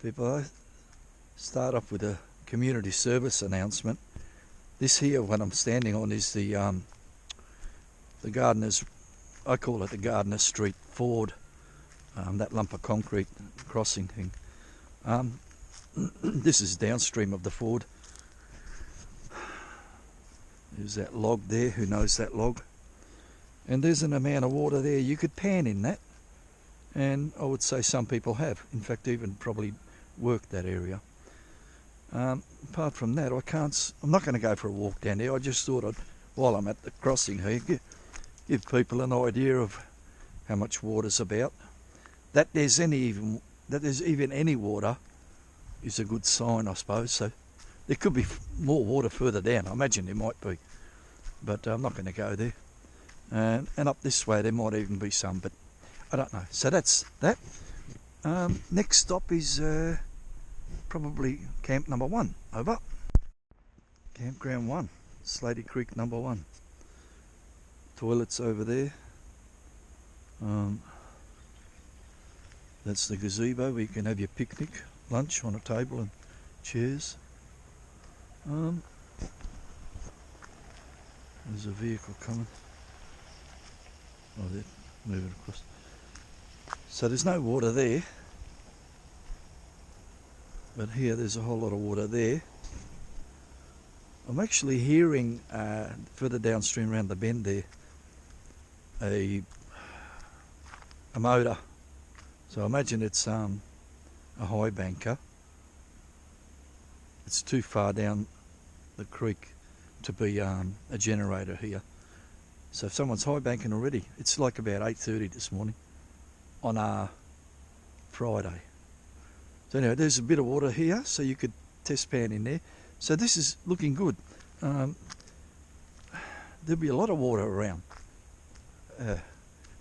People, I start off with a community service announcement. This here, what I'm standing on, is the Gardeners, I call it the Gardner Street Ford, that lump of concrete crossing thing. This is downstream of the Ford. There's that log there, who knows that log? And there's an amount of water there, you could pan in that. And I would say some people have, in fact even probably worked that area. Apart from that, I'm not going to go for a walk down there. I just thought while I'm at the crossing here, give people an idea of how much water's about. That there's even any water is a good sign, I suppose. So there could be more water further down. I imagine there might be, but I'm not going to go there. And up this way there might even be some, but I don't know. So that's that. Next stop is probably camp number 1. Over. Campground 1, Slaty Creek number 1. Toilets over there. That's the gazebo where you can have your picnic, lunch on a table and chairs. There's a vehicle coming. Oh, they're moving across. So there's no water there, but here there's a whole lot of water there. I'm actually hearing further downstream around the bend there a motor. So I imagine it's a high banker. It's too far down the creek to be a generator here. So if someone's high banking already, it's like about 8:30 this morning on a Friday. So anyway, there's a bit of water here, so you could test pan in there. So this is looking good. There'll be a lot of water around.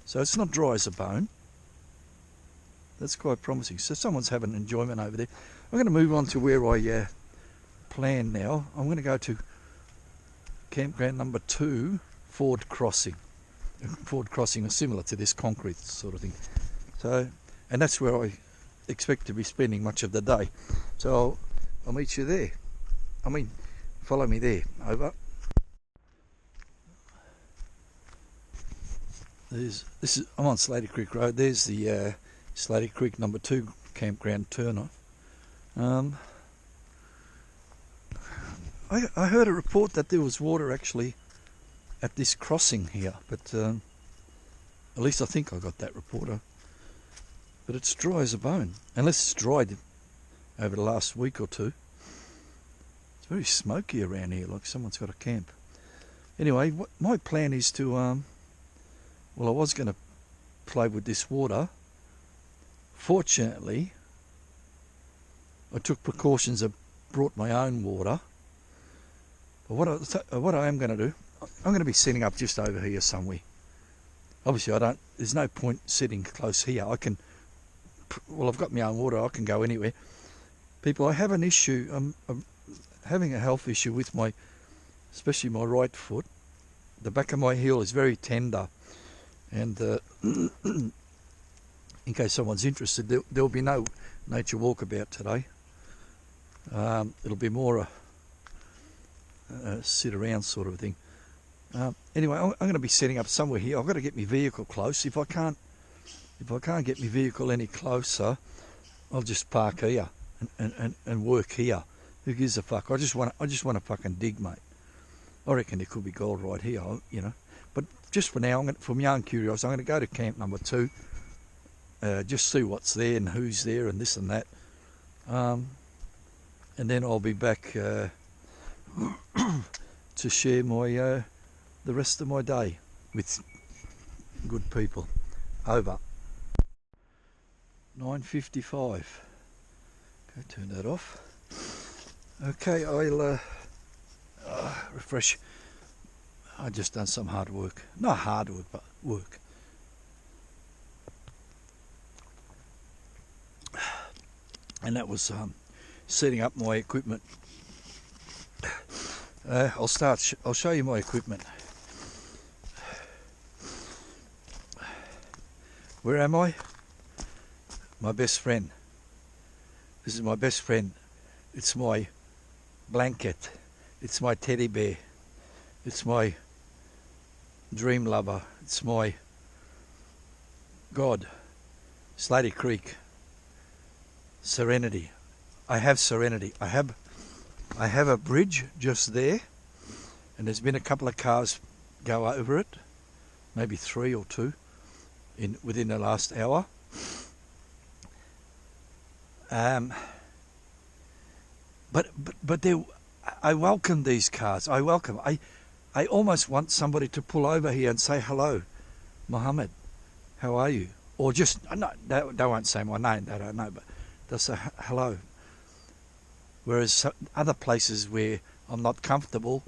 So it's not dry as a bone. That's quite promising. So someone's having enjoyment over there. I'm going to move on to where I plan now. I'm going to go to campground number 2, Ford Crossing. Ford Crossing is similar to this concrete sort of thing. So, and that's where I expect to be spending much of the day. So I'll meet you there. Follow me there. Over. I'm on Slaty Creek Road. There's the Slaty Creek number 2 campground turnoff. I heard a report that there was water actually at this crossing here, but at least I think I got that report. But it's dry as a bone, unless it's dried over the last week or two. It's very smoky around here, like someone's got a camp. Anyway, my plan is to, well, I was going to play with this water. Fortunately, I took precautions. I brought my own water. But what I am going to do, I'm going to be setting up just over here somewhere. Obviously, there's no point sitting close here. I've got my own water. I can go anywhere. People, I have an issue. I'm having a health issue with especially my right foot. The back of my heel is very tender, and in case someone's interested, there'll be no nature walkabout today. It'll be more a sit around sort of thing. Anyway, I'm going to be setting up somewhere here. I've got to get my vehicle close. If I can't get my vehicle any closer, I'll just park here and work here. Who gives a fuck? I just want to fucking dig, mate. I reckon there could be gold right here, you know. But just for now, for my own curiosity, I'm going to go to camp number 2. Just see what's there and who's there and this and that. And then I'll be back to share the rest of my day with good people. Over. 9:55. Okay, turn that off. Okay, I'll refresh. I just done some hard work. Not hard work, but work. And that was setting up my equipment. I'll show you my equipment. Where am I? My best friend. This is my best friend. It's my blanket. It's my teddy bear. It's my dream lover. It's my God. Slaty Creek. Serenity. I have serenity. I have a bridge just there, and there's been a couple of cars go over it, maybe 3 or 2 within the last hour. But I welcome these cars. I almost want somebody to pull over here and say hello, Mohammed. How are you? Or just no, they won't say my name. They don't know, but they'll say hello. Whereas other places where I'm not comfortable,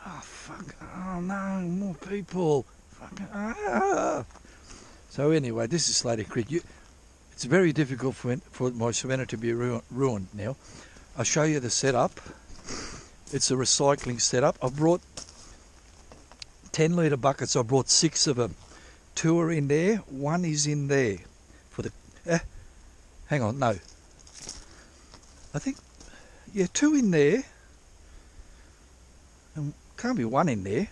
oh fuck, oh no, more people. Fuck, So anyway, this is Slaty Creek. It's very difficult for my serenity to be ruined now. I'll show you the setup. It's a recycling setup. I've brought 10 litre buckets. I brought 6 of them. 2 are in there. 1 is in there. For the hang on, no. I think, yeah, 2 in there. And can't be 1 in there.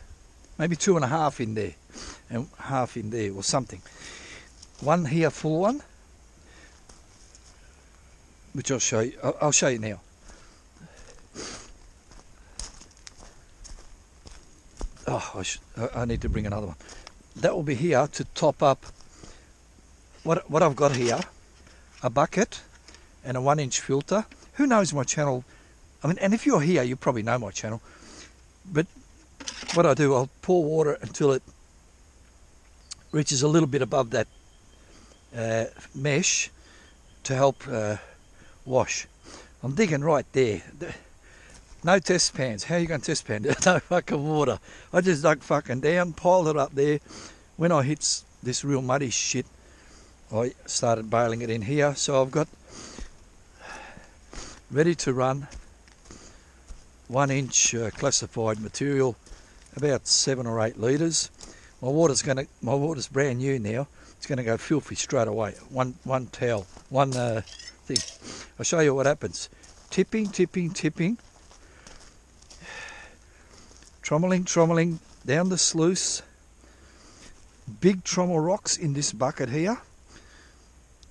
Maybe 2.5 in there. And half in there or something. 1 here, full one. Which I'll show you. I'll show you now. Oh, I need to bring another one. That will be here to top up what I've got here. A bucket and a 1-inch filter. Who knows my channel? I mean, and if you're here, you probably know my channel. But what I do, I'll pour water until it reaches a little bit above that mesh to help wash. I'm digging right there. No test pans. How are you going to test pan? No fucking water. I just dug fucking down, piled it up there. When I hit this real muddy shit, I started bailing it in here. So I've got ready to run 1-inch classified material, about 7 or 8 litres. My water's brand new now. It's going to go filthy straight away. One towel, one thing. I'll show you what happens. Tipping. Trommeling down the sluice. Big trommel rocks in this bucket here.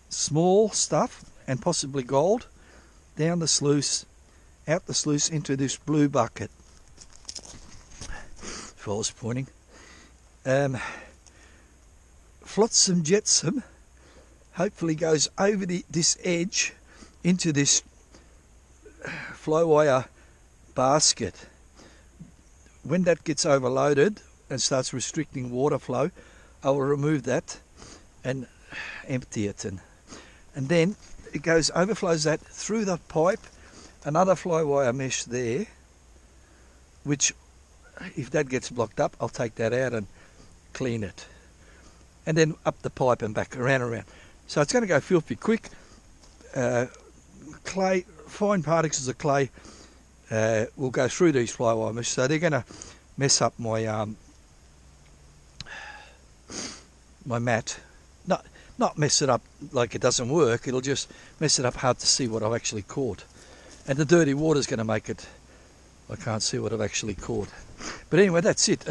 Small stuff and possibly gold. Down the sluice, out the sluice into this blue bucket. If I was pointing. Flotsam jetsam hopefully goes over this edge into this flow wire basket. When that gets overloaded and starts restricting water flow, I will remove that and empty it, and then it overflows that through the pipe, another fly wire mesh there, which if that gets blocked up, I'll take that out and clean it, and then up the pipe and back around. So it's going to go filthy quick. Clay, fine particles of clay will go through these fly wire mesh, so they're going to mess up my my mat. Not mess it up like it doesn't work, it'll just mess it up hard to see what I've actually caught. And the dirty water's going to make it, I can't see what I've actually caught. But anyway, that's it.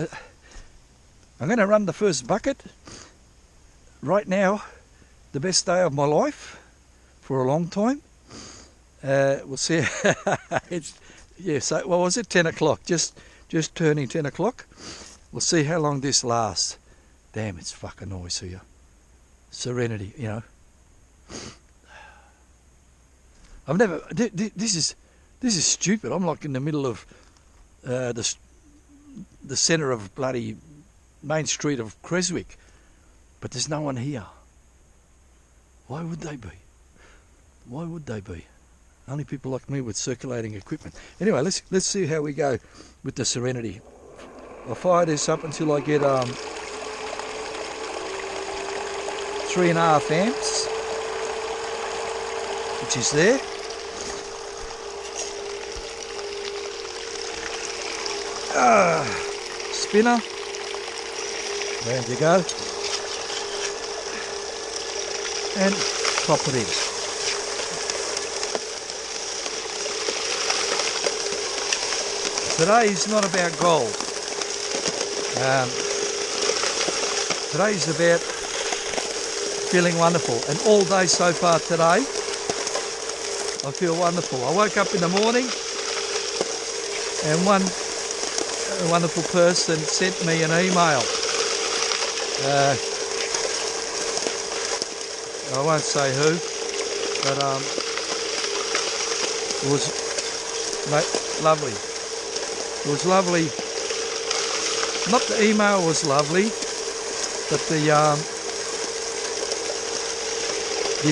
I'm going to run the first bucket. Right now, the best day of my life for a long time. We'll see. So what was it? 10 o'clock. Just turning 10 o'clock. We'll see how long this lasts. Damn, it's fucking noisy here. Serenity, you know. I've never. This is stupid. I'm like in the middle of the centre of bloody main street of Creswick, but there's no one here. Why would they be? Why would they be? Only people like me with circulating equipment. Anyway, let's see how we go with the Serenity. I'll fire this up until I get 3.5 amps, which is there. Spinner. There you go. And pop it in. Today is not about gold. Today is about feeling wonderful. And all day so far today, I feel wonderful. I woke up in the morning and one wonderful person sent me an email. I won't say who, but it was lovely. It was lovely. Not the email was lovely, but the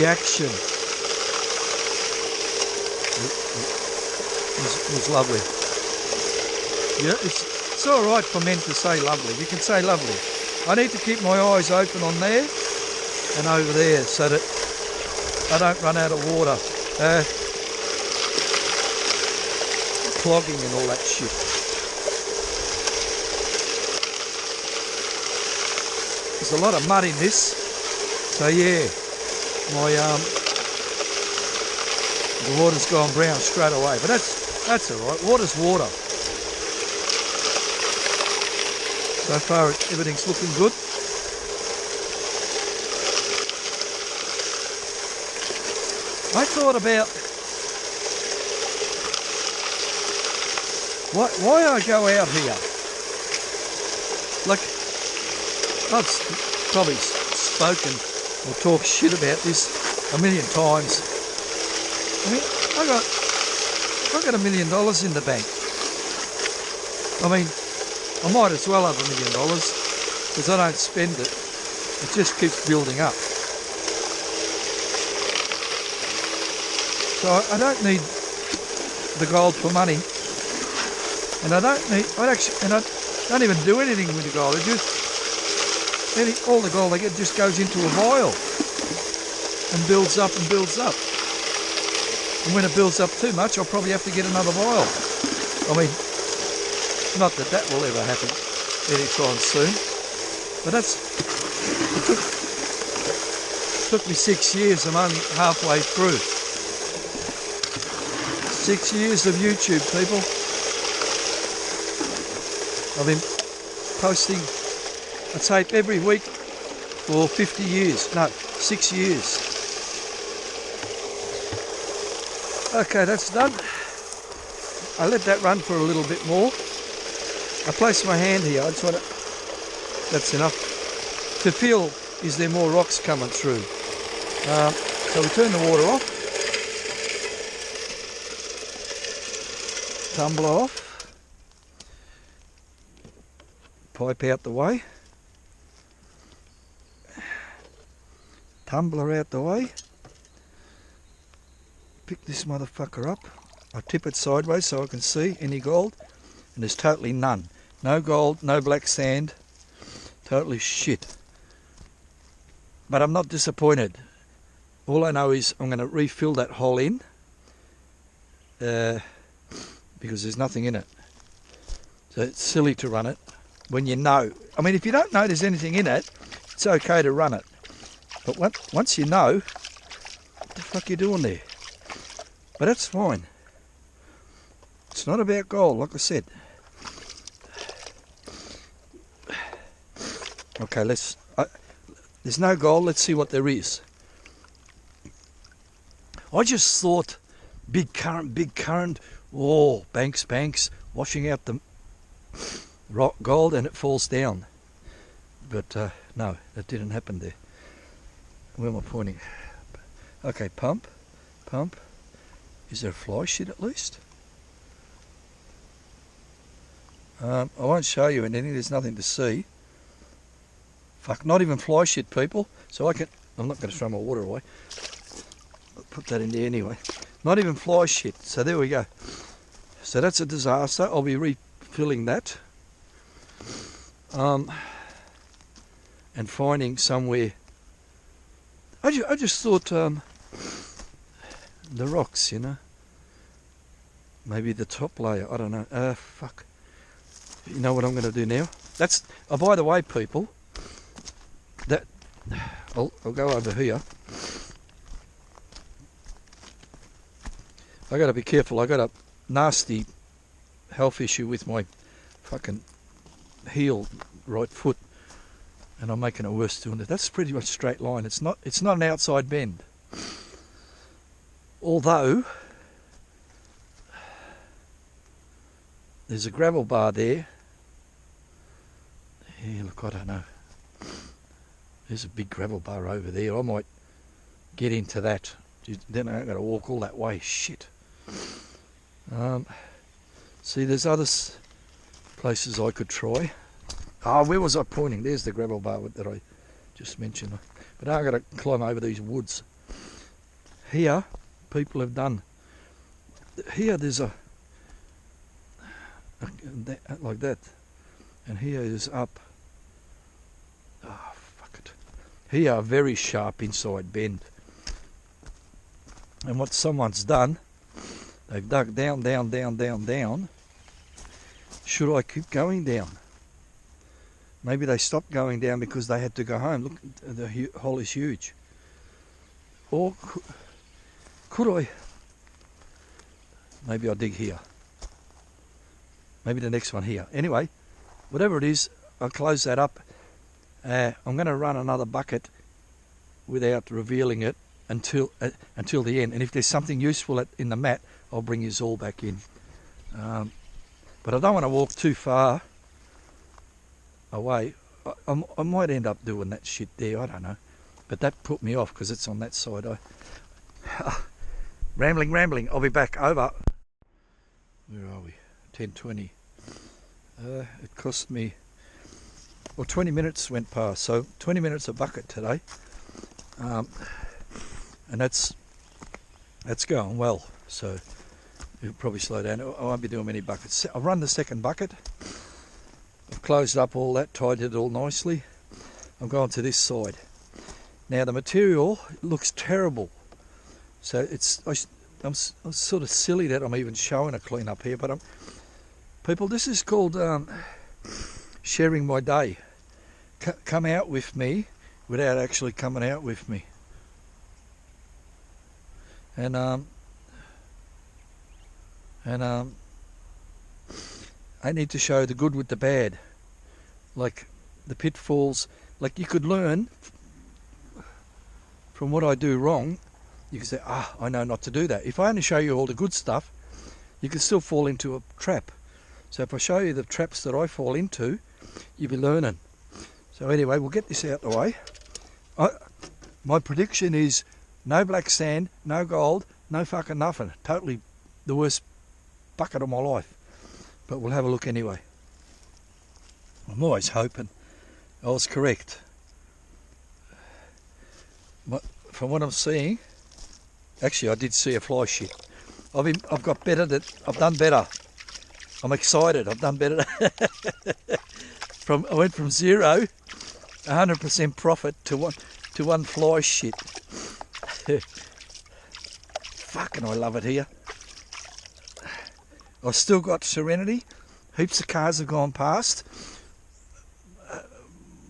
action was lovely. Yeah, it's all right for men to say lovely. You can say lovely. I need to keep my eyes open on there and over there so that I don't run out of water. Clogging and all that shit. There's a lot of mud in this, so yeah, the water's gone brown straight away. But that's all right. Water's water. So far, everything's looking good. I thought about why I go out here. Like, I've probably spoken or talked shit about this a million times. I mean, I got $1 million in the bank. I mean, I might as well have $1 million because I don't spend it. It just keeps building up. So I don't need the gold for money, and I don't even do anything with the gold. It just all the gold I get just goes into a vial and builds up and builds up. And when it builds up too much, I'll probably have to get another vial. I mean, not that that will ever happen anytime soon, but it took me 6 years. I'm only halfway through. 6 years of YouTube, people. I've been posting a tape every week for 50 years. No, 6 years. Okay, that's done. I let that run for a little bit more. I place my hand here. I just want to, that's enough. To feel, is there more rocks coming through? So we turn the water off. Tumbler off. Pipe out the way. Tumbler out the way. Pick this motherfucker up. I tip it sideways so I can see any gold. And there's totally none. No gold, no black sand. Totally shit. But I'm not disappointed. All I know is I'm going to refill that hole in. Because there's nothing in it. So it's silly to run it when you know. I mean, if you don't know there's anything in it, it's okay to run it. But once you know, what the fuck are you doing there? But that's fine. It's not about gold, like I said. Okay, there's no gold, let's see what there is. I just thought big current, oh, banks, washing out the rock gold and it falls down. But no, that didn't happen there. Where am I pointing? Okay, pump. Is there a fly shit at least? I won't show you anything, there's nothing to see. Fuck, not even fly shit, people. So I'm not going to throw my water away. I'll put that in there anyway. Not even fly shit, so there we go. So that's a disaster. I'll be refilling that. And finding somewhere. I just thought the rocks, you know. Maybe the top layer, I don't know. Fuck. You know what I'm going to do now? That's, oh, by the way, people, that I'll go over here. I got to be careful. I got a nasty health issue with my fucking heel, right foot, and I'm making it worse doing it. That's pretty much straight line. It's not an outside bend. Although there's a gravel bar there. Yeah, look, I don't know. There's a big gravel bar over there. I might get into that. Then I've got to walk all that way. Shit. See, there's other places I could try. Oh, where was I pointing? There's the gravel bar that I just mentioned. But I've got to climb over these woods. Here, people have done. Here there's like that. And here is up. Oh, fuck it. Here, a very sharp inside bend. And what someone's done, they've dug down, down, down, down, down. Should I keep going down? Maybe they stopped going down because they had to go home. Look, the hole is huge. Or could I? Maybe I'll dig here. Maybe the next one here. Anyway, whatever it is, I'll close that up. I'm going to run another bucket without revealing it until the end. And if there's something useful in the mat, I'll bring you all back in. But I don't want to walk too far away. I might end up doing that shit there, I don't know. But that put me off because it's on that side. Rambling. I'll be back. Over. Where are we? 10:20. It cost me, well, 20 minutes went past. So 20 minutes a bucket today. And that's going well. So it'll probably slow down. I won't be doing many buckets. I've run the second bucket. I've closed up all that, tied it all nicely. I'm going to this side. Now the material looks terrible. So I'm sort of silly that I'm even showing a clean up here, but people, this is called sharing my day. Come out with me without actually coming out with me. And I need to show the good with the bad, like the pitfalls. Like you could learn from what I do wrong. You can say, I know not to do that. If I only show you all the good stuff, you can still fall into a trap. So if I show you the traps that I fall into, you'll be learning. So anyway, we'll get this out the way. My prediction is no black sand, no gold, no fucking nothing. Totally the worst bucket of my life. But we'll have a look anyway. I'm always hoping I was correct. But from what I'm seeing, actually I did see a fly shit. I've got better. I've done better. I'm excited. I've done better. I went from 0, 100% profit to one fly shit. Fucking I love it here. I've still got serenity. Heaps of cars have gone past.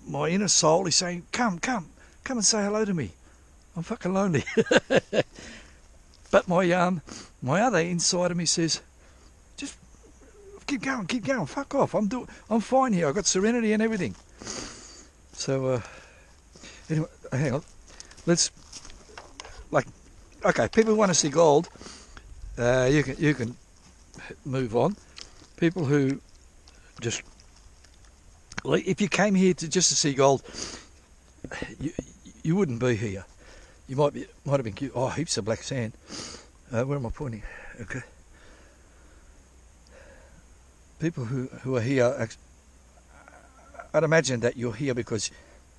My inner soul is saying, come and say hello to me. I'm fucking lonely. But my other inside of me says, just keep going, fuck off. I'm fine here. I've got serenity and everything. So anyway, hang on. Okay, people want to see gold. You can move on. People who just, like, if you came here just to see gold, you wouldn't be here. You might have been cute. Oh, heaps of black sand. Where am I pointing? Okay. People who are here, I'd imagine that you're here because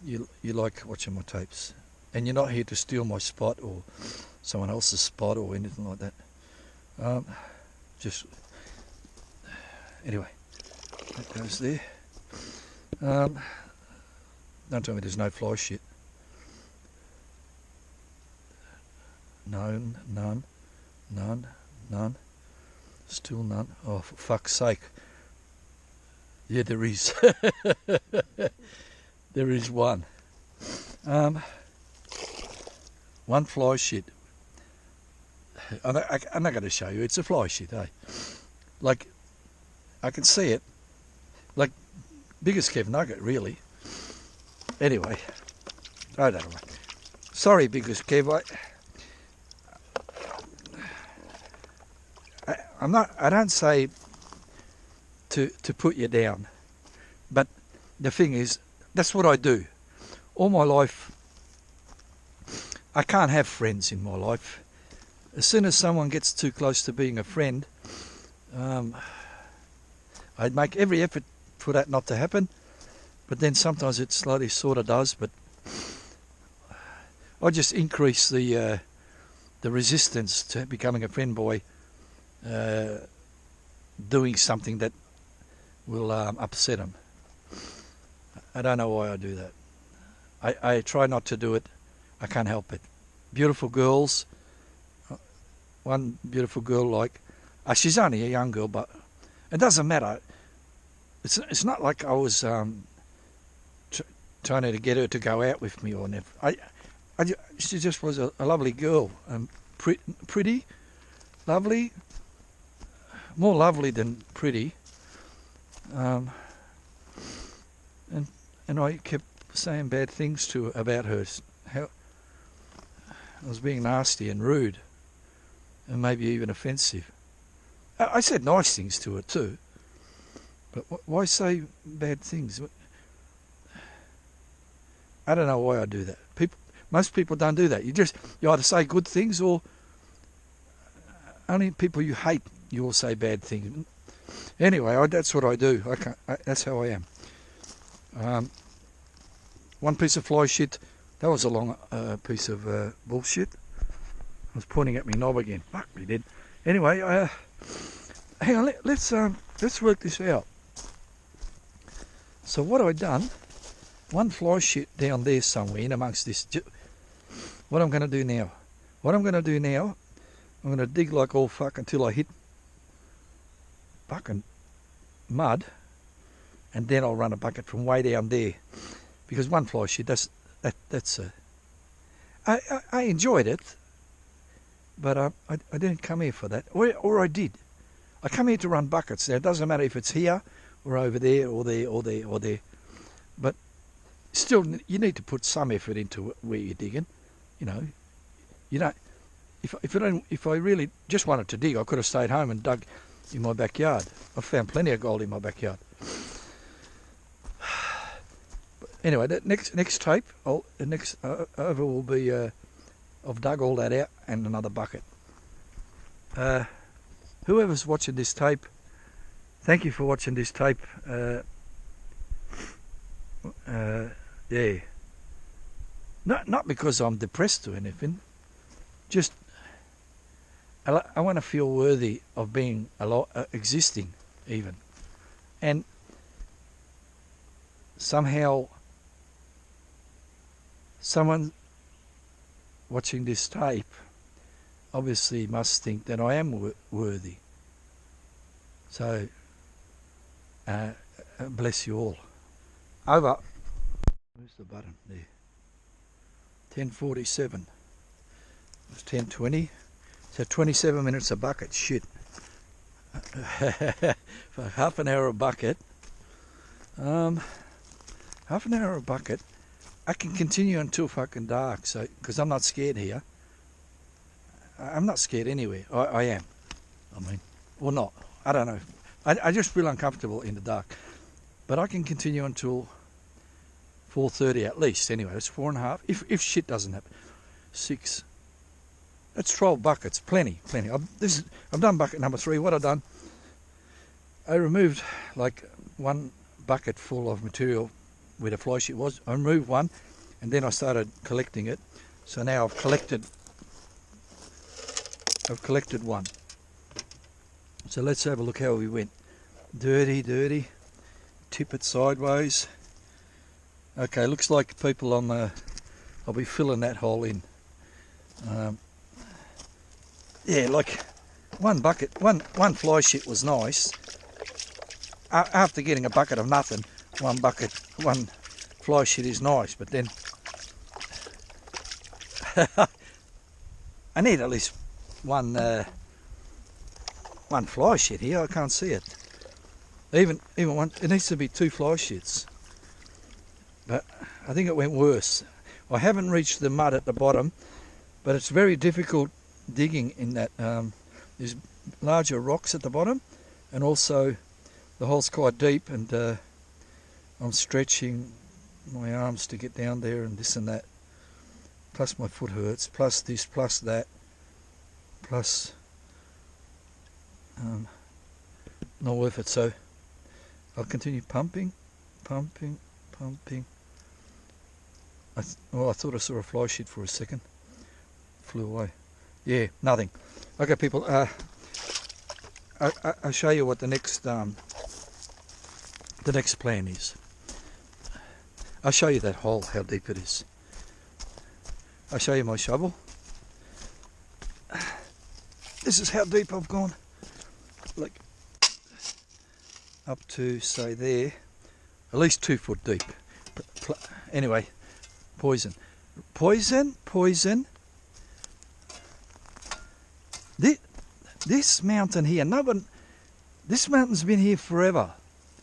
you like watching my tapes, and you're not here to steal my spot or someone else's spot or anything like that. Just anyway, that goes there. Don't tell me there's no fly shit. None. Still none. Oh, for fuck's sake. Yeah, there is. There is one. One fly shit. I'm not going to show you. It's a fly shit, eh? Like, I can see it. Like, biggest Kev nugget, really. Anyway, I don't know. Sorry, biggest Kev. I don't say to put you down, but the thing is, that's what I do. All my life, I can't have friends in my life. As soon as someone gets too close to being a friend, I'd make every effort for that not to happen, but then sometimes it slowly sort of does. But I just increase the resistance to becoming a friend by doing something that will upset them. I don't know why I do that. I try not to do it. I can't help it. Beautiful girls. One beautiful girl, she's only a young girl, but it doesn't matter. It's not like I was trying to get her to go out with me or never. She just was a lovely girl, pretty, lovely, more lovely than pretty. And I kept saying bad things about her. How I was being nasty and rude, and maybe even offensive. I said nice things to her too, but why say bad things? I don't know why I do that. Most people don't do that. You either say good things, or only people you hate, you will say bad things. Anyway, that's what I do. That's how I am. One piece of fly shit. That was a long piece of bullshit. I was pointing at my knob again. Fuck me, did. Anyway, hang on. Let's work this out. So what I done? One fly shit down there somewhere in amongst this. What I'm going to do now? I'm going to dig like all fuck until I hit fucking mud, and then I'll run a bucket from way down there, because one fly shit. That's I enjoyed it, but I didn't come here for that, or I did. I come here to run buckets. Now it doesn't matter if it's here or over there or there or there or there, but still you need to put some effort into where you're digging. You know, if I really just wanted to dig, I could have stayed home and dug in my backyard. I've found plenty of gold in my backyard. But anyway, that next tape, the next over will be I've dug all that out and another bucket. Whoever's watching this tape, thank you for watching this tape. Yeah. Not because I'm depressed or anything. Just I want to feel worthy of being existing, even, and somehow someone watching this tape obviously must think that I am worthy. So bless you all. Over. Where's the button? There. 10:47. It was 10:20. So 27 minutes a bucket. Shit. For half an hour a bucket. Half an hour a bucket. I can continue until fucking dark. So, because I'm not scared here. I'm not scared anywhere. I am. I mean, or not. I don't know. I just feel uncomfortable in the dark. But I can continue until 4:30 at least. Anyway, it's 4.5. If shit doesn't happen. 6. That's 12 buckets. Plenty. I've done bucket number 3. What I've done, I removed like one bucket full of material where the fly shit was. I removed one, and then I started collecting it. So now I've collected one. So let's have a look how we went. Dirty. Tip it sideways. Okay, looks like people on the. I'll be filling that hole in. Yeah, like one bucket, one fly shit was nice. After getting a bucket of nothing, one fly shit is nice. But then I need at least one fly shit here. I can't see it. Even one, it needs to be 2 fly shits. But I think it went worse. I haven't reached the mud at the bottom, but it's very difficult digging in that. There's larger rocks at the bottom, and also the hole's quite deep, and I'm stretching my arms to get down there and this and that. Plus my foot hurts, plus this, plus that, plus not worth it. So I'll continue pumping. I thought I saw a fly shit for a second. Flew away. Yeah, nothing. Okay, people. I'll show you what the next plan is. I'll show you that hole, how deep it is. I'll show you my shovel. This is how deep I've gone. Like up to, say, there. At least 2 foot deep. Anyway, poison. This mountain here, this mountain's been here forever,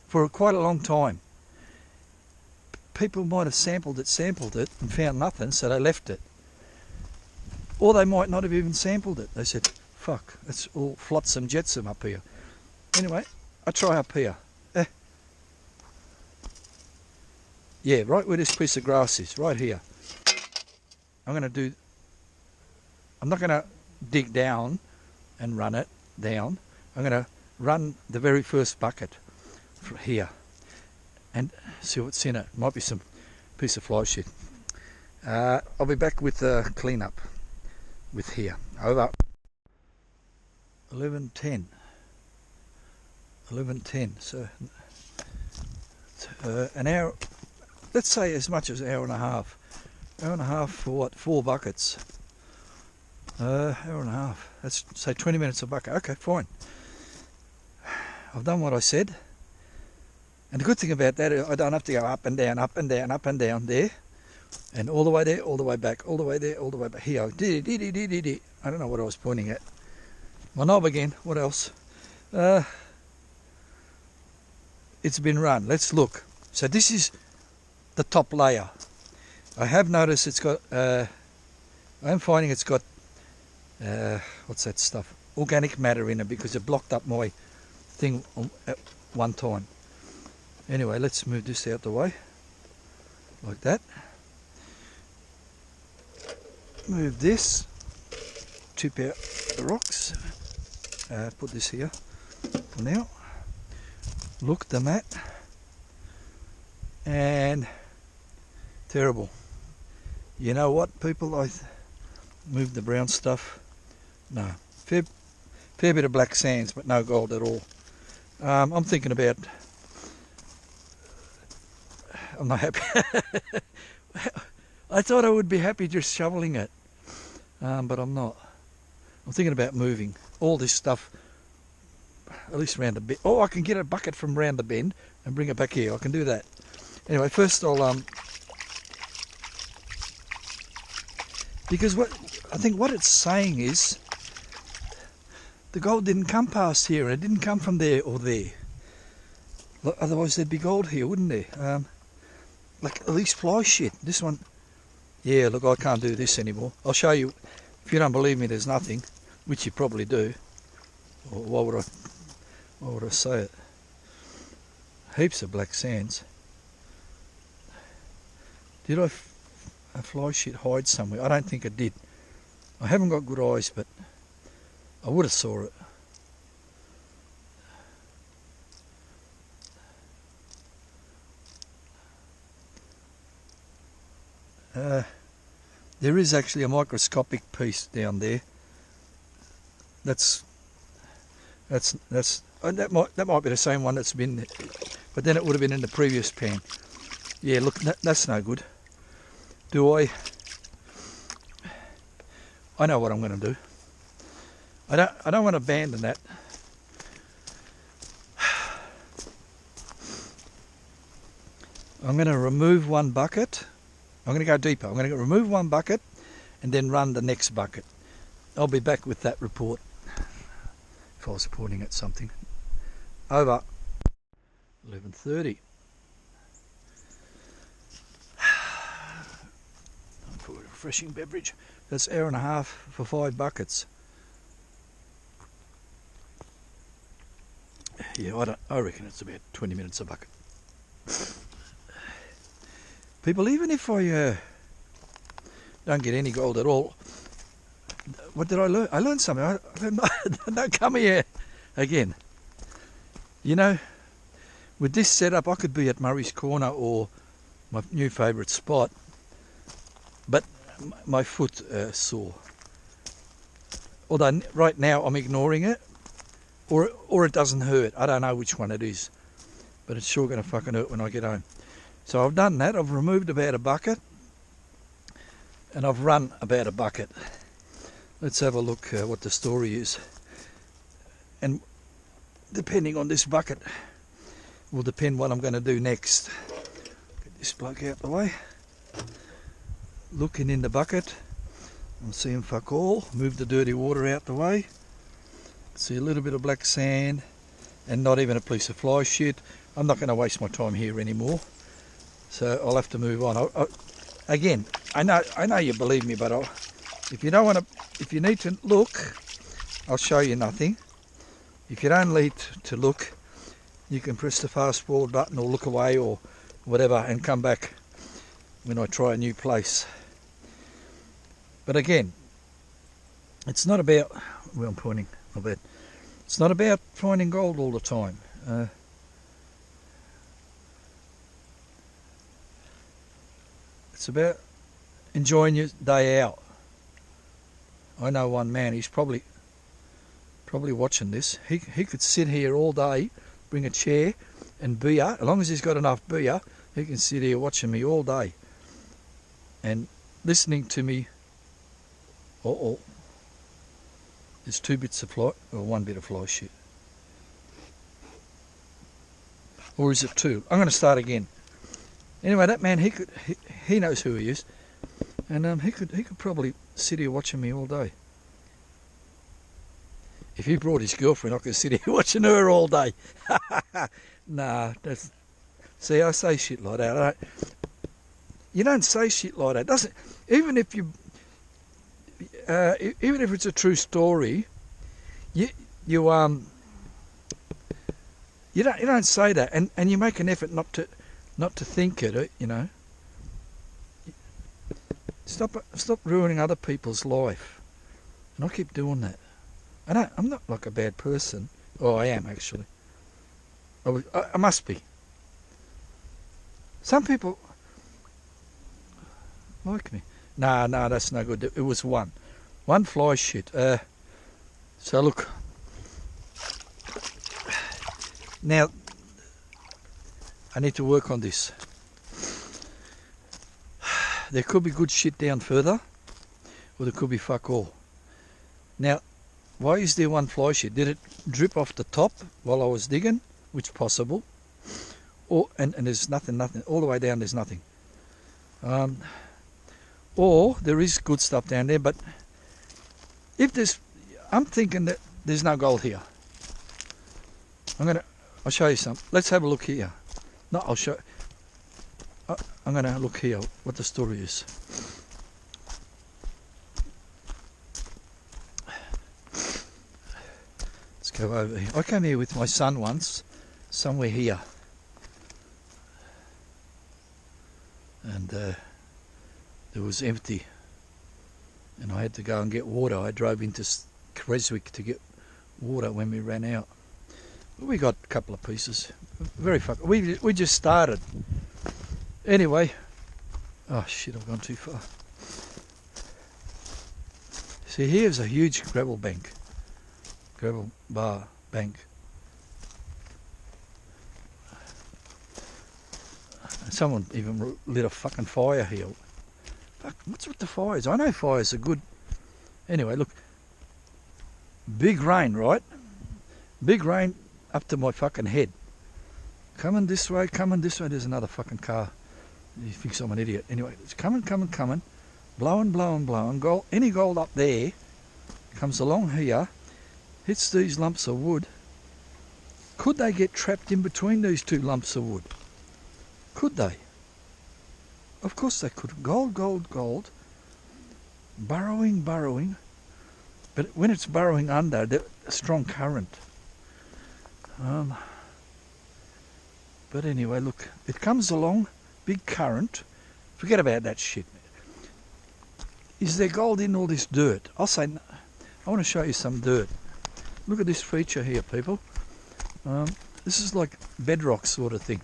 for quite a long time. People might have sampled it and found nothing, so they left it. Or they might not have even sampled it. They said, fuck, it's all flotsam jetsam up here. Anyway, I try up here. Yeah, right where this piece of grass is, right here. I'm not going to dig down and run it down. I'm going to run the very first bucket from here and see what's in it. Might be some piece of fly shit. I'll be back with the cleanup with here. Over. 11:10. So an hour. Let's say as much as an hour and a half. Hour and a half for what? 4 buckets. Hour and a half. Let's say 20 minutes a bucket. Okay, fine. I've done what I said. And the good thing about that is I don't have to go up and down there. And all the way there, all the way back, all the way there, all the way back. Here. I don't know what I was pointing at. My knob again. What else? It's been run. Let's look. So this is the top layer. I have noticed it's got, I'm finding it's got, what's that stuff? Organic matter in it, because it blocked up my thing at one time. Anyway, let's move this out the way, like that. Move this, chip out the rocks, put this here for now. Look, the mat, and terrible. You know what, people? I moved the brown stuff. No, fair bit of black sands, but no gold at all. I'm thinking about. I'm not happy. I thought I would be happy just shoveling it, but I'm not. I'm thinking about moving all this stuff, at least around the bend. Oh, I can get a bucket from round the bend and bring it back here. I can do that. Anyway, first I'll because I think what it's saying is the gold didn't come past here, and it didn't come from there or there. Otherwise there'd be gold here, wouldn't there? Like at least fly shit. This one, yeah, look, I can't do this anymore. I'll show you. If you don't believe me, there's nothing, which you probably do. Or why would I say it? Heaps of black sands. Did a fly shit hide somewhere? I don't think it did. I haven't got good eyes, but I would have saw it. There is actually a microscopic piece down there. That might be the same one that's been, but then it would have been in the previous pan. Yeah, look, that's no good. I know what I'm going to do. I don't want to abandon that. I'm going to remove one bucket. I'm going to go deeper. I'm going to remove one bucket and then run the next bucket. I'll be back with that report if I was pointing at something. Over. 11:30. For a refreshing beverage. That's hour and a half for 5 buckets. Yeah, I reckon it's about 20 minutes a bucket. People, even if I don't get any gold at all, what did I learn? I learned something. I learned, don't come here again. You know, with this setup, I could be at Murray's Corner or my new favourite spot, but my foot sore. Although right now I'm ignoring it, or it doesn't hurt. I don't know which one it is, but it's sure going to fucking hurt when I get home. So I've done that. I've removed about a bucket, and I've run about a bucket. Let's have a look what the story is. And depending on this bucket will depend what I'm going to do next. Get this bloke out the way. Looking in the bucket. I'm seeing fuck all. Move the dirty water out the way. See a little bit of black sand and not even a piece of fly shit. I'm not going to waste my time here anymore. So I'll have to move on. Again, I know you believe me, but if you don't want to, if you need to look, I'll show you nothing. If you don't need to look, you can press the fast forward button or look away or whatever and come back when I try a new place. But again, it's not about where I'm pointing. I bet it's not about finding gold all the time. It's about enjoying your day out. I know one man, he's probably watching this. He could sit here all day, bring a chair and beer. As long as he's got enough beer, he can sit here watching me all day and listening to me. There's 2 bits of fly, or 1 bit of fly shit. Or is it 2? I'm going to start again. Anyway, that man, he knows who he is, and he could probably sit here watching me all day. If he brought his girlfriend, I could sit here watching her all day. Nah, see, I say shit like that. You don't say shit like that. Doesn't even if it's a true story, you don't say that, and you make an effort not to think it. You know, stop ruining other people's life. And I keep doing that. I'm not like a bad person. Oh, I am actually. I must be. Some people like me. No, that's no good. It was one fly shit. So look. Now, I need to work on this. There could be good shit down further, or there could be fuck all. Now, why is there one fly shit? Did it drip off the top while I was digging? Which possible. And there's nothing, all the way down there's nothing. Or there is good stuff down there, but I'm thinking that there's no gold here. I'll show you some. Let's have a look here. No, I'm going to look here what the story is. Let's go over here. I came here with my son once, somewhere here. And it was empty. And I had to go and get water. I drove into Creswick to get water when we ran out. We got a couple of pieces. Very fuck. We just started. Anyway. Oh shit, I've gone too far. See, here's a huge gravel bank. Gravel bar bank. And someone even lit a fucking fire here. Fuck, what's with the fires? I know fires are good. Anyway, look. Big rain, right? Big rain up to my fucking head. Coming this way. There's another fucking car. He thinks I'm an idiot. Anyway, it's coming. Blowing. Gold. Any gold up there comes along here, hits these lumps of wood, Could they get trapped in between these two lumps of wood? Could they? Of course they could. Gold, gold, gold. Burrowing, burrowing. But when it's burrowing under, there's a strong current. But anyway, look, it comes along, big current. Forget about that shit. Is there gold in all this dirt? I'll say, no. I want to show you some dirt. Look at this feature here, people. This is like bedrock sort of thing.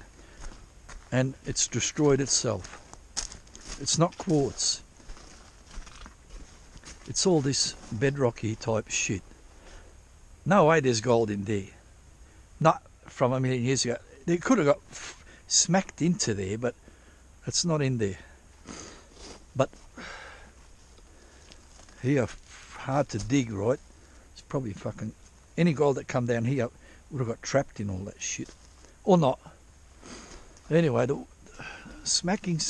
And it's destroyed itself. It's not quartz. It's all this bedrocky type shit. No way there's gold in there. Not from a million years ago. They could have got smacked into there, but it's not in there. But here, hard to dig, right? It's probably fucking... Any gold that come down here would have got trapped in all that shit. Or not. Anyway, the smacking.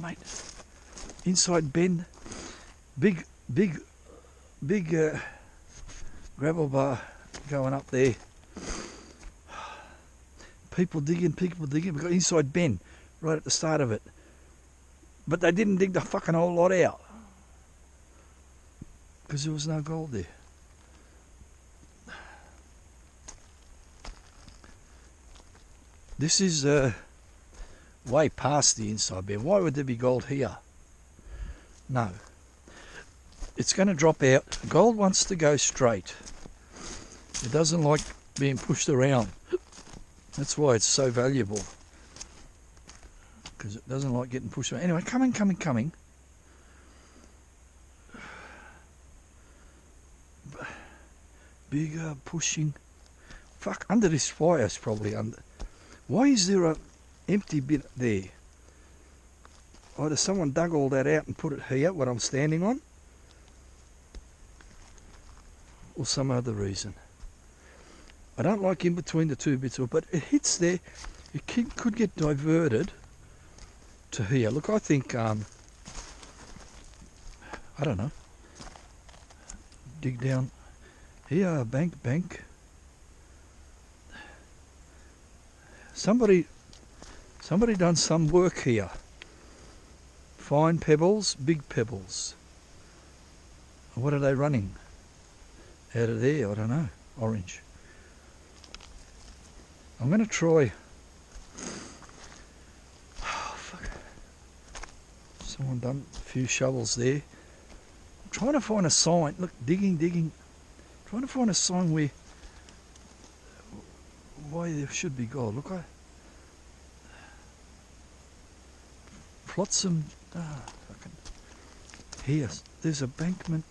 Mate. Inside bend. Big gravel bar going up there. People digging. We've got inside bend right at the start of it. But they didn't dig the fucking whole lot out. Because there was no gold there. This is way past the inside bend. Why would there be gold here? No. It's going to drop out. Gold wants to go straight. It doesn't like being pushed around. That's why it's so valuable. Because it doesn't like getting pushed around. Anyway, coming. Bigger, pushing. Fuck, under this fire is probably under. Why is there a empty bit there? Either someone dug all that out and put it here, what I'm standing on, or some other reason. I don't like in between the two bits, but it hits there. It could get diverted to here. Look, I think, I don't know. Dig down here, bank. Somebody done some work here. Fine pebbles, big pebbles. What are they running? Out of there, I don't know. Orange. I'm going to try. Oh, fuck. Someone done a few shovels there. I'm trying to find a sign. Look, digging. Trying to find a sign why there should be gold. Look, I flotsam. Fucking here. There's a bankment.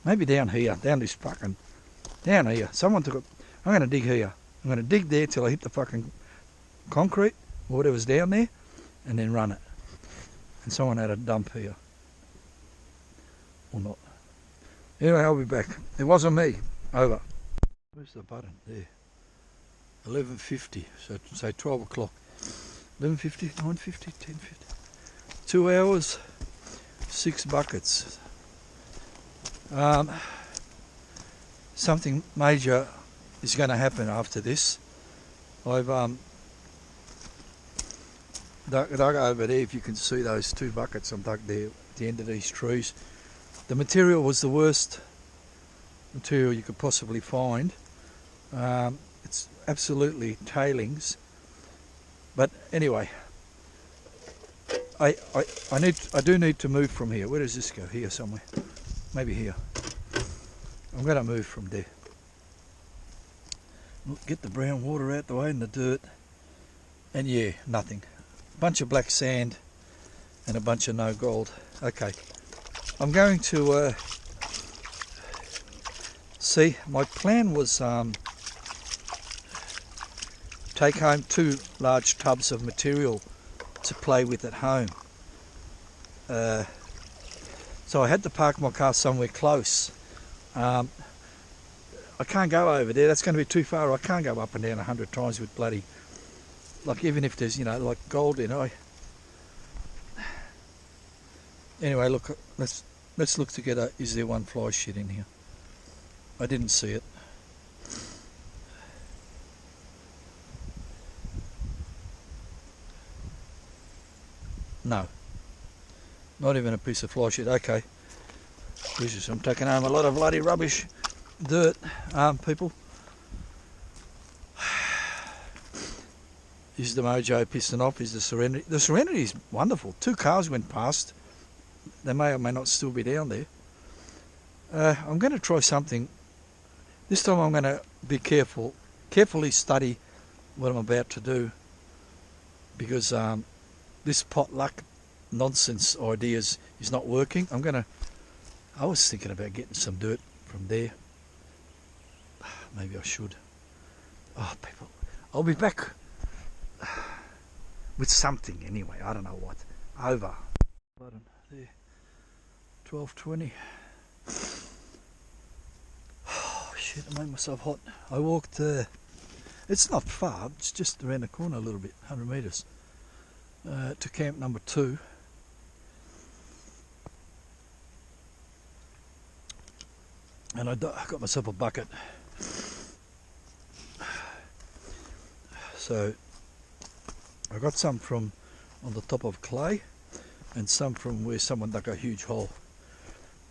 Maybe down here. Down here. Someone took it. I'm going to dig here. I'm going to dig there till I hit the fucking concrete or whatever's down there, and then run it. And someone had a dump here. Or not. Anyway, I'll be back. It wasn't me. Over. Where's the button? There. 11:50. So say 12 o'clock. 11:50, 9:50, 10:50. 2 hours, 6 buckets. Something major is going to happen after this. I've dug over there. If you can see those 2 buckets, I'm dug there at the end of these trees. The material was the worst material you could possibly find. It's absolutely tailings. But anyway, I do need to move from here. Where does this go? Here somewhere. Maybe here. I'm going to move from there. Get the brown water out the way and the dirt. And yeah, nothing. A bunch of black sand and a bunch of no gold. Okay. I'm going to see, my plan was take home 2 large tubs of material to play with at home. So I had to park my car somewhere close. I can't go over there, that's going to be too far. I can't go up and down 100 times with bloody, like even if there's, like gold in it. Anyway, look, let's look together. Is there one fly shit in here? I didn't see it. No. Not even a piece of fly shit. Okay. Jesus, I'm taking home a lot of bloody rubbish. Dirt, people. Is the Mojo pissing off? Is the Serenity? The Serenity is wonderful. 2 cars went past. They may or may not still be down there. I'm going to try something. This time I'm going to be careful. Carefully study what I'm about to do. Because this potluck nonsense ideas is not working. I was thinking about getting some dirt from there. Maybe I should. Oh, people. I'll be back with something anyway. I don't know what. Over. Button there. 12:20. Oh shit! I made myself hot. I walked. It's not far. It's just around the corner a little bit, 100 metres, to camp number 2. And I got myself a bucket. So I got some from on the top of clay and some from where someone dug a huge hole.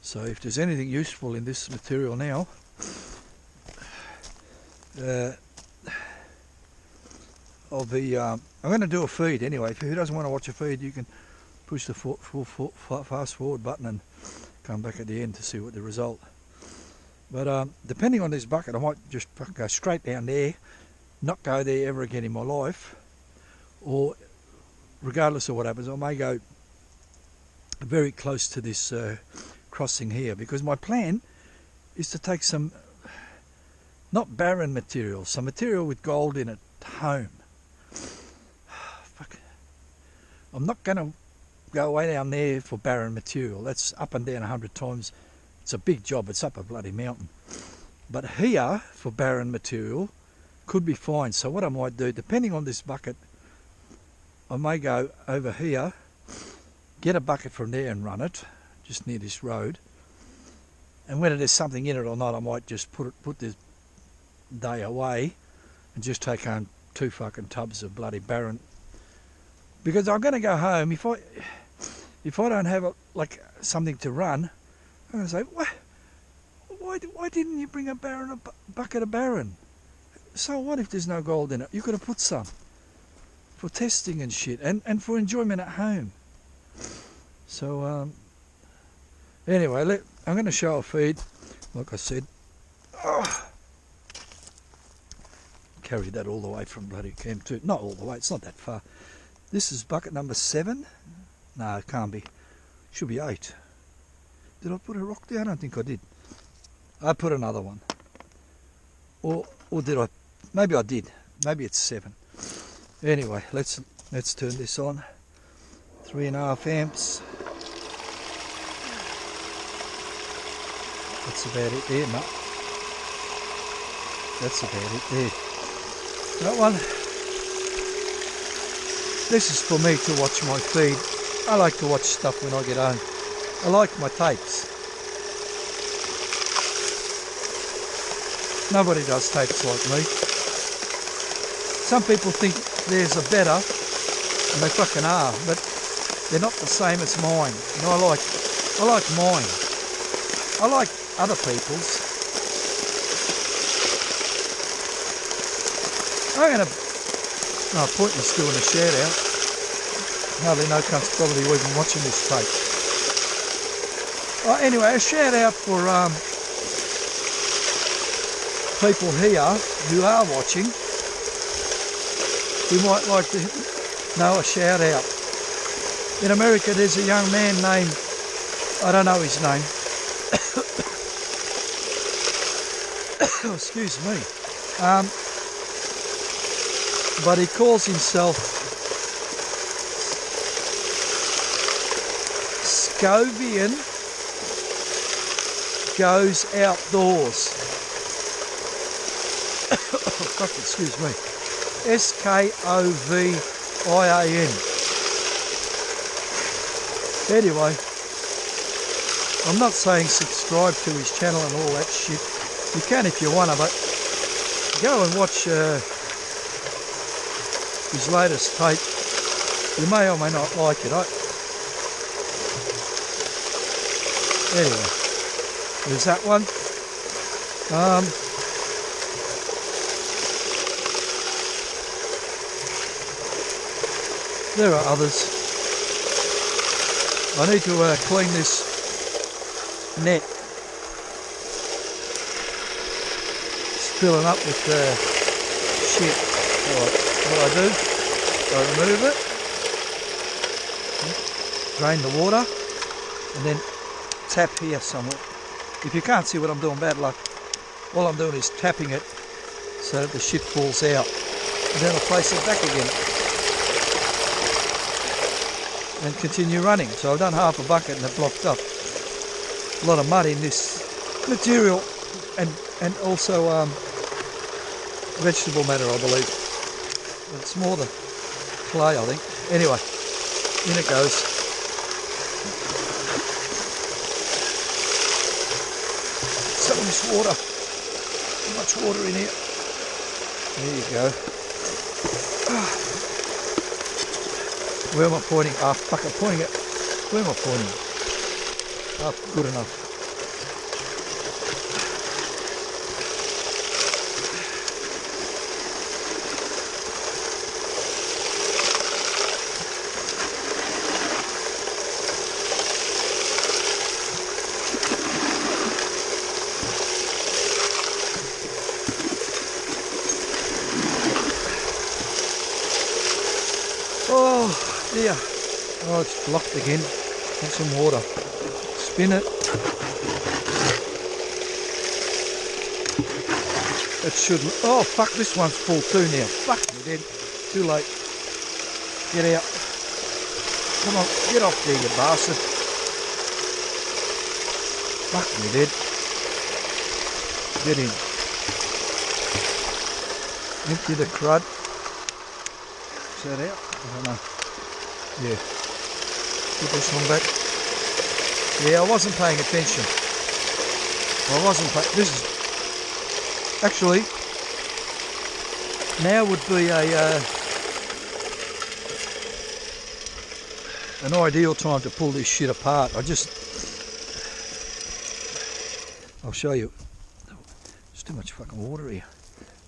So if there's anything useful in this material now, I'm going to do a feed anyway. If who doesn't want to watch a feed, you can push the fast forward button and come back at the end to see what the result. But depending on this bucket, I might just go straight down there, not go there ever again in my life, or regardless of what happens, I may go very close to this crossing here, because my plan is to take some, not barren material, some material with gold in it home. Fuck. I'm not going to go way down there for barren material. That's up and down 100 times. It's a big job. It's up a bloody mountain. But here, for barren material, could be fine. So what I might do, depending on this bucket, I may go over here, get a bucket from there and run it, just near this road. And whether there's something in it or not, I might just put this day away and just take home 2 fucking tubs of bloody barren. Because I'm going to go home, if I don't have like something to run, I'm going to say, why didn't you bring a bucket of barren? So what if there's no gold in it? You could have put some for testing and shit, and for enjoyment at home. So anyway, I'm going to show a feed, like I said. Oh, carried that all the way from bloody Camp 2. Not all the way, it's not that far. This is bucket number 7. No, it can't be. Should be 8. Did I put a rock down? I don't think I did. I put another one. Or did I? Maybe I did. Maybe it's 7. Anyway, let's turn this on. 3.5 amps. That's about it there, no. That's about it there. That one. This is for me to watch my feed. I like to watch stuff when I get home. I like my tapes. Nobody does tapes like me. Some people think theirs are better, and they fucking are, but they're not the same as mine. And I like mine. I like other people's. I'm gonna pointless doing a shout out. Hardly no cunt's probably even watching this tape. Anyway, a shout out for people here who are watching, who might like to know a shout out. In America there's a young man named, I don't know his name, excuse me, but he calls himself Scovian Goes Outdoors. Fuck, excuse me. Skovian. Anyway, I'm not saying subscribe to his channel and all that shit. You can if you want to, but go and watch his latest tape. You may or may not like it. Anyway, there's that one. There are others. I need to clean this net. It's filling up with shit. What I do, I remove it, drain the water, and then tap here somewhere. If you can't see what I'm doing, bad luck. All I'm doing is tapping it so that the shit falls out, and then I'll place it back again and continue running. So I've done half a bucket and it blocked up. A lot of mud in this material, and also vegetable matter, I believe. It's more the clay, I think. Anyway, in it goes. Some of this water. Too much water in here. There you go. Where am I pointing? Ah, fuck, I'm pointing it. Where am I pointing? Ah, good enough. Oh dear. Oh, it's blocked again. Want some water. Spin it. It should. Oh fuck, this one's full too now. Fuck me dead. Too late. Get out. Come on, get off there, you bastard. Fuck me dead. Get in. Empty the crud. Is that out? I don't know. Yeah. Put this one back. Yeah, I wasn't paying attention. This is actually now would be an ideal time to pull this shit apart. I'll show you. There's too much fucking water here.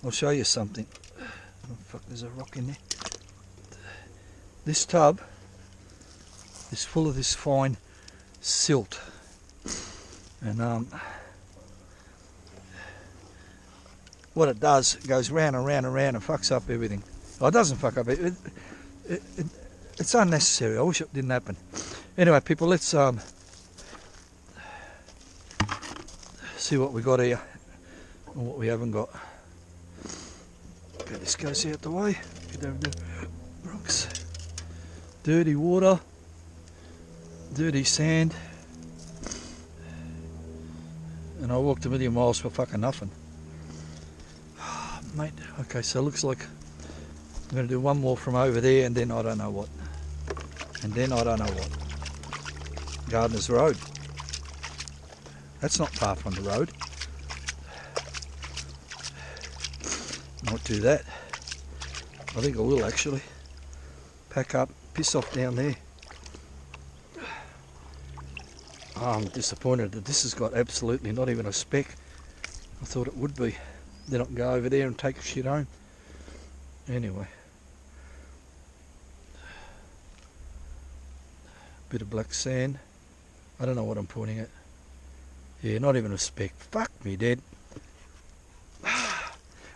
I'll show you something. Oh fuck, there's a rock in there. This tub is full of this fine silt, and what it does, it goes round and round and round and fucks up everything. Well, it doesn't fuck up it. It's unnecessary. I wish it didn't happen. Anyway, people, let's see what we got here and what we haven't got. Okay, this goes out the way. Get over the rocks. Dirty water, dirty sand, and I walked a million miles for fucking nothing. Oh, mate, okay, so it looks like I'm going to do one more from over there, and then I don't know what. Gardeners Road. That's not far from the road. Might do that. I think I will actually. Pack up. Piss off down there. Oh, I'm disappointed that this has got absolutely not even a speck. I thought it would be. Then I can go over there and take shit home. Anyway. Bit of black sand. I don't know what I'm pointing at. Yeah, not even a speck. Fuck me dead.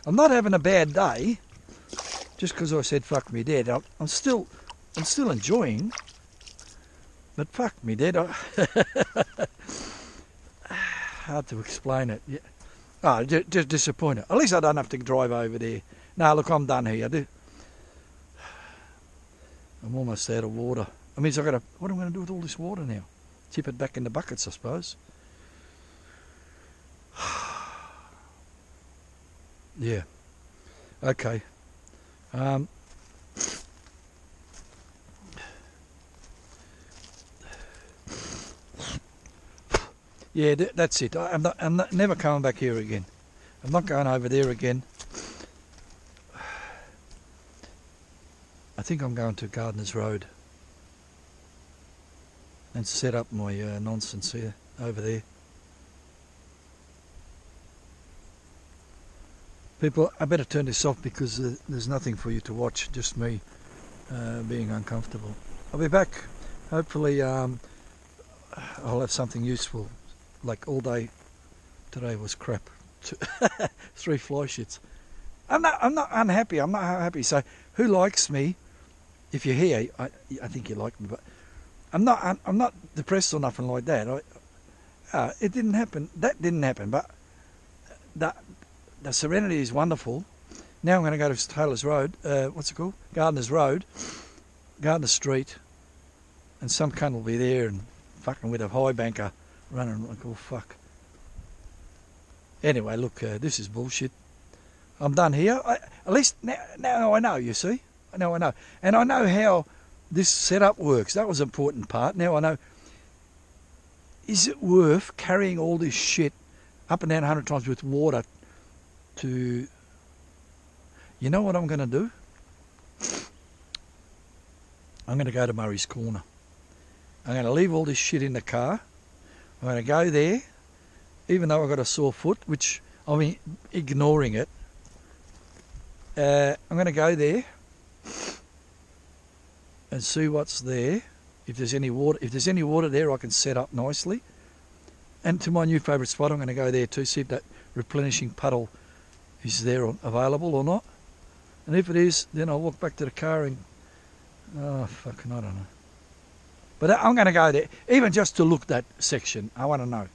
I'm not having a bad day. Just because I said fuck me dead. I'm still enjoying, but fuck me dead. Hard to explain it. Yeah. Oh, just disappointed. At least I don't have to drive over there. No, look, I'm done here. I'm almost out of water. I mean, so what am I going to do with all this water now? Tip it back in the buckets, I suppose. Yeah. Okay. Yeah, that's it. I'm never coming back here again. I'm not going over there again. I think I'm going to Gardeners Road. and set up my nonsense here over there. People, I better turn this off because there's nothing for you to watch, just me being uncomfortable. I'll be back. Hopefully I'll have something useful. Like all day today was crap. 3 fly shits. I'm not unhappy. I'm not happy. So who likes me? If you're here, I think you like me, but I'm not depressed or nothing like that. It didn't happen. That didn't happen. But the serenity is wonderful. Now I'm going to go to Taylor's Road. What's it called? Gardeners Road, Gardener Street, and some cunt will be there and fucking with a high banker running like, oh fuck. Anyway, look, this is bullshit. I'm done here. At least now I know, you see. Now I know. And I know how this setup works. That was an important part. Now I know. Is it worth carrying all this shit up and down 100 times with water to... You know what I'm going to do? I'm going to go to Murray's Corner. I'm going to leave all this shit in the car. I'm going to go there, even though I've got a sore foot, which, I mean, ignoring it. I'm going to go there and see what's there. If there's any water there, I can set up nicely. And to my new favourite spot, I'm going to go there too, see if that replenishing puddle is there available or not. And if it is, then I'll walk back to the car and... Oh, fucking, I don't know. But I'm going to go there, even just to look that section. I want to know,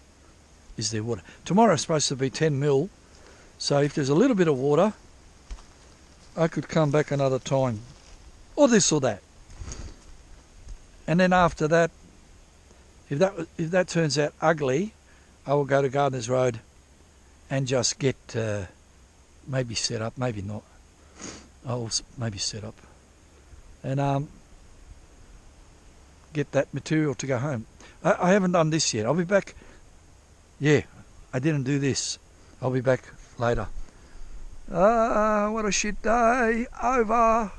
is there water? Tomorrow's supposed to be 10 mil, so if there's a little bit of water, I could come back another time. Or this or that. And then after that, if that turns out ugly, I will go to Gardeners Road and just get maybe set up, maybe not. I'll maybe set up and get that material to go home. I haven't done this yet. I'll be back. Yeah, I didn't do this. I'll be back later. What a shit day. Over.